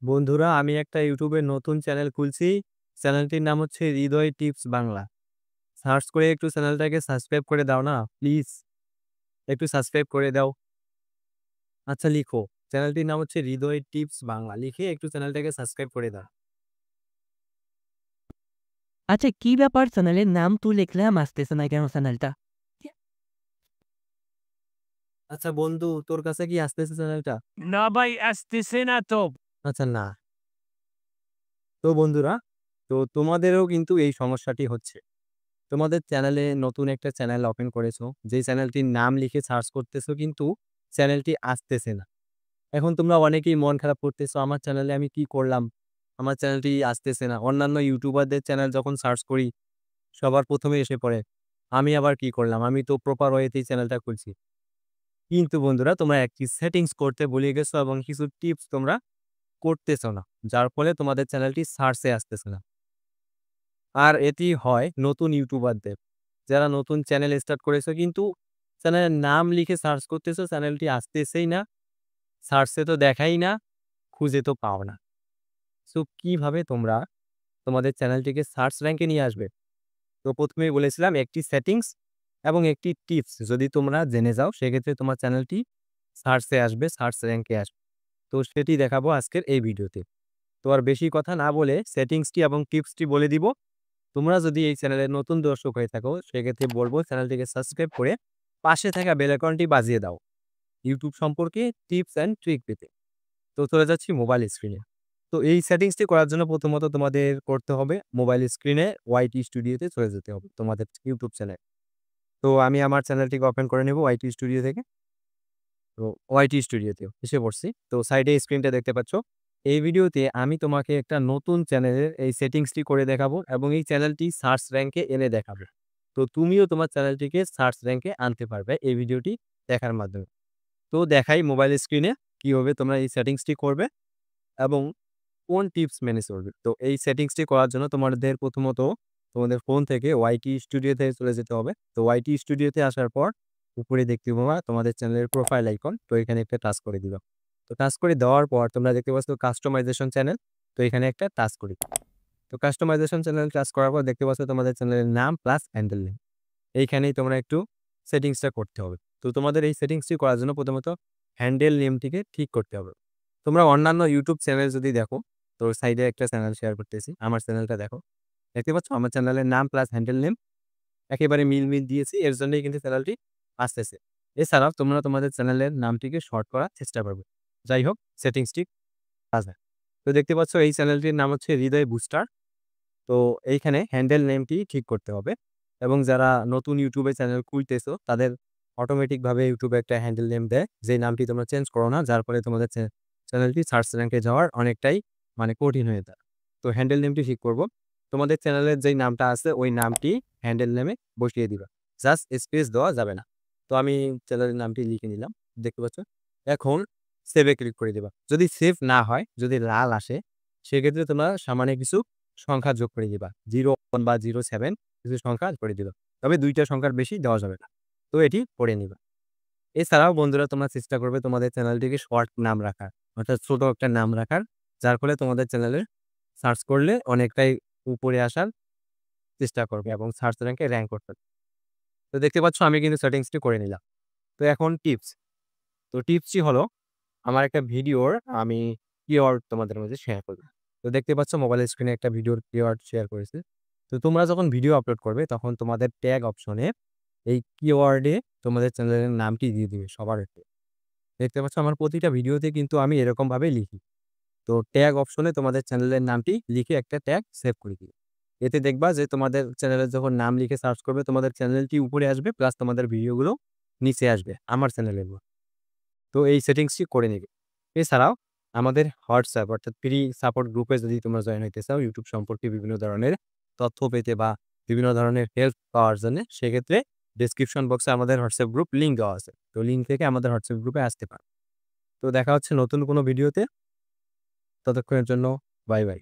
বন্ধুরা, আমি একটা ইউটিউবে নতুন চ্যানেল খুলছি। চ্যানেলটির নাম হচ্ছে হৃদয় টিপস বাংলা। সার্চ করে একটু চ্যানেলটাকে সাবস্ক্রাইব করে দাও না প্লিজ। একটু সাবস্ক্রাইব করে দাও। আচ্ছা লিখো, চ্যানেলটির নাম হচ্ছে হৃদয় টিপস বাংলা, লিখে একটু চ্যানেলটাকে সাবস্ক্রাইব করে দাও। আচ্ছা, কি ব্যাপার? চ্যানেলের নাম তো লিখলাম, আসতেছে না কেন চ্যানেলটা? আচ্ছা বন্ধু, তোর কাছে কি আসতেছে চ্যানেলটা? না ভাই, আসতেছে না তো। আচ্ছা না। তো বন্ধুরা, তোমাদেরও কিন্তু এই সমস্যাটি হচ্ছে। তোমাদের চ্যানেলে নতুন একটা চ্যানেল ওপেন করেছো, যেই চ্যানেলটির নাম লিখে সার্চ করতেছো কিন্তু চ্যানেলটি আসতেছে না। এখন তোমরা অনেকেই মন খারাপ করতেছো, আমার চ্যানেলে আমি কি করলাম, আমার চ্যানেলটি আসতেছে না। অন্যান্য ইউটিউবারদের চ্যানেল যখন সার্চ করি সবার প্রথমে এসে পড়ে, আমি আবার কি করলাম, আমি তো প্রপার ওয়েতেই চ্যানেলটা খুলছি। কিন্তু বন্ধুরা, তোমরা একটি সেটিংস করতে ভুলে গেছো এবং কিছু টিপস তোমরা করতেছো না, যার ফলে তোমাদের চ্যানেলটি সার্চে আসতেছে না। আর এটি হয় নতুন ইউটিউবারদের, যারা নতুন চ্যানেল স্টার্ট করেছো কিন্তু চ্যানেলের নাম লিখে সার্চ করতেছো, চ্যানেলটি আসতেছেই না, সার্চে তো দেখাই না, খুঁজে তো পাও না। সো কিভাবে তোমরা তোমাদের চ্যানেলটিকে সার্চ র্যাঙ্কে নিয়ে আসবে? তো প্রথমেই বলেছিলাম একটি সেটিংস এবং একটি টিপস যদি তোমরা জেনে যাও, সেক্ষেত্রে তোমার চ্যানেলটি সার্চে আসবে, সার্চ র্যাঙ্কে আসবে। তো সেটি দেখাবো আজকের এই ভিডিওতে। তো আর বেশি কথা না বলে সেটিংসটি এবং টিপসটি বলে দিব। তোমরা যদি এই চ্যানেলের নতুন দর্শক হয়ে থাকো, সেক্ষেত্রে বলবো চ্যানেলটিকে সাবস্ক্রাইব করে পাশে থাকা বেল আইকনটি বাজিয়ে দাও ইউটিউব সম্পর্কে টিপস অ্যান্ড ট্রিক পেতে। তো চলে যাচ্ছি মোবাইল স্ক্রিনে। তো এই সেটিংসটি করার জন্য প্রথমত তোমাদের করতে হবে মোবাইল স্ক্রিনে ওয়াইটি স্টুডিওতে চলে যেতে হবে তোমাদের ইউটিউব চ্যানেল। তো আমি আমার চ্যানেলটিকে ওপেন করে নেব ওয়াইটি স্টুডিও থেকে। তো ওয়াইটি স্টুডিওতে এসে পড়ছি। তো সাইডে স্ক্রিনটা দেখতে পাচ্ছ। এই ভিডিওতে আমি তোমাকে একটা নতুন চ্যানেলের এই সেটিংসটি করে দেখাবো এবং এই চ্যানেলটি সার্চ র্যাঙ্কে এনে দেখাবো। তো তুমিও তোমার চ্যানেলটিকে সার্চ র্যাঙ্কে আনতে পারবে এই ভিডিওটি দেখার মাধ্যমে। তো দেখাই মোবাইল স্ক্রিনে কিভাবে তোমরা এই সেটিংসটি করবে এবং কোন টিপস মেনে চলবে। তো এই সেটিংসটি করার জন্য তোমাদের প্রথমত তোমাদের ফোন থেকে ওয়াইটি স্টুডিওতে চলে যেতে হবে। তো ওয়াইটি স্টুডিওতে আসার পর উপরে দেখতে পাবা তোমাদের চ্যানেলের প্রোফাইল আইকন। তো এখানে একটা টাচ করে দিবা। তো টাচ করে দেওয়ার পর তোমরা দেখতে পাচ্ছ কাস্টমাইজেশন চ্যানেল। তো এখানে একটা টাচ করে দিবা। তো কাস্টমাইজেশন চ্যানেল টাচ করার পর দেখতে পাচ্ছ তোমাদের চ্যানেলের নাম প্লাস হ্যান্ডেল নেম। এইখানেই তোমরা একটু সেটিংসটা করতে হবে। তো তোমাদের এই সেটিংসটি করার জন্য প্রথমত হ্যান্ডেল নেমটিকে ঠিক করতে হবে। তোমরা অন্যান্য ইউটিউব চ্যানেল যদি দেখো, তো সাইডে একটা চ্যানেল শেয়ার করতেছি, আমার চ্যানেলটা দেখো। দেখতে পাচ্ছ আমার চ্যানেলের নাম প্লাস হ্যান্ডেল নেম একেবারে মিল দিয়েছি, এর জন্যই কিন্তু চ্যানেলটি আসতেছে। এছাড়াও তোমরা তোমাদের চ্যানেলের নামটিকে শর্ট করার চেষ্টা করবে। যাই হোক, সেটিংসটি কাজ হয়। তো দেখতে পাচ্ছ এই চ্যানেলটির নাম হচ্ছে হৃদয় বুস্টার। তো এইখানে হ্যান্ডেল নেমটি ঠিক করতে হবে এবং যারা নতুন ইউটিউবে চ্যানেল খুলতেছো তাদের অটোমেটিকভাবে ইউটিউবে একটা হ্যান্ডেল নেম দেয়, যেই নামটি তোমরা চেঞ্জ করো না, যার ফলে তোমাদের চ্যানেলটি সার্চ র্যাঙ্কে যাওয়ার অনেকটাই কঠিন হয়ে যায়। তো হ্যান্ডেল নেমটি ঠিক করব। তোমাদের চ্যানেলের যেই নামটা আছে ওই নামটি হ্যান্ডেল নেমে বসিয়ে দিবা, জাস্ট স্পেস দেওয়া যাবে না। তো আমি চ্যানেলের নামটি লিখে নিলাম, দেখতে পাচ্ছ। এখন সেভে ক্লিক করে দিবা। যদি সেভ না হয়, যদি লাল আসে, সেক্ষেত্রে তোমরা সামান্য কিছু সংখ্যা যোগ করে দিবা। 01 বা 07 কিছু সংখ্যা করে দিবা। তবে ২ টা সংখ্যার বেশি দেওয়া যাবে না। তো এটি পড়ে নিবা। এছাড়াও বন্ধুরা, তোমরা চেষ্টা করবে তোমাদের চ্যানেলটিকে শর্ট নাম রাখার, অর্থাৎ ছোট একটা নাম রাখার, যার ফলে তোমাদের চ্যানেলের সার্চ করলে অনেকটাই উপরে আসার চেষ্টা করবে এবং সার্চ র্যাঙ্কে র‍্যাঙ্ক করতে। তো দেখতে পাচ্ছ আমি কিন্তু সেটিংসটি করে নিলাম। তো এখন টিপস। তো টিপসটি হলো আমার একটা ভিডিওর আমি কিওয়ার্ড তোমাদের মাঝে শেয়ার করব। তো দেখতে পাচ্ছ মোবাইল স্ক্রিনে একটা ভিডিওর কিওয়ার্ড শেয়ার করেছি। তো তোমরা যখন ভিডিও আপলোড করবে তখন তোমাদের ট্যাগ অপশনে এই কিওয়ার্ডে তোমাদের চ্যানেলের নামটি দিয়ে দিবে সবার আগে। দেখতে পাচ্ছ আমার প্রতিটা ভিডিওতে কিন্তু আমি এরকমভাবে লিখি। তো ট্যাগ অপশনে তোমাদের চ্যানেলের নামটি লিখে একটা ট্যাগ সেভ করে দিবে। এতে দেখবা যে তোমাদের চ্যানেলের যখন নাম লিখে সার্চ করবে তোমাদের চ্যানেলটি উপরে আসবে, প্লাস তোমাদের ভিডিওগুলো নিচে আসবে আমার চ্যানেলের মতো। তো এই সেটিংসটি করে নিবে। এছাড়াও আমাদের হোয়াটসঅ্যাপ অর্থাৎ ফ্রি সাপোর্ট গ্রুপে যদি তোমরা জয়েন হইতে চাও ইউটিউব সম্পর্কে বিভিন্ন ধরনের তথ্য পেতে বা বিভিন্ন ধরনের হেল্প পাওয়ার জন্য, সেক্ষেত্রে ডেসক্রিপশন বক্সে আমাদের হোয়াটসঅ্যাপ গ্রুপ লিঙ্ক দেওয়া আছে। তো লিঙ্ক থেকে আমাদের হোয়াটসঅ্যাপ গ্রুপে আসতে পারো। তো দেখা হচ্ছে নতুন কোনো ভিডিওতে। ততক্ষণের জন্য বাই বাই।